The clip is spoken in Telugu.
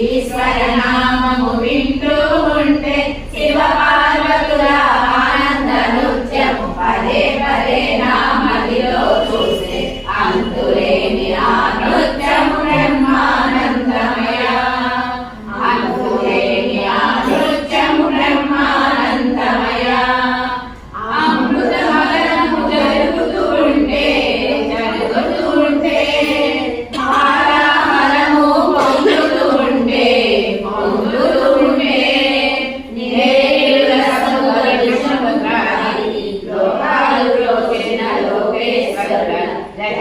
ఈశ్వర నామము వింటూ ఉంటే శివ పార్వతుల ఆనంద నృత్యము పదే పదే నా మదిలో చూసే అంతులేని ఆ నృత్యము బ్రహ్మానందమయ అంతులేని ఆ నృత్యము బ్రహ్మానందమయ అమృత మదనము జరుగుతూ ఉంటే హారాహరము పొందుతూ ఉంటే నేరేడు రసము గరుషము త్రాగి లోకాలు రోచిన లోకేశ్వరుల జగ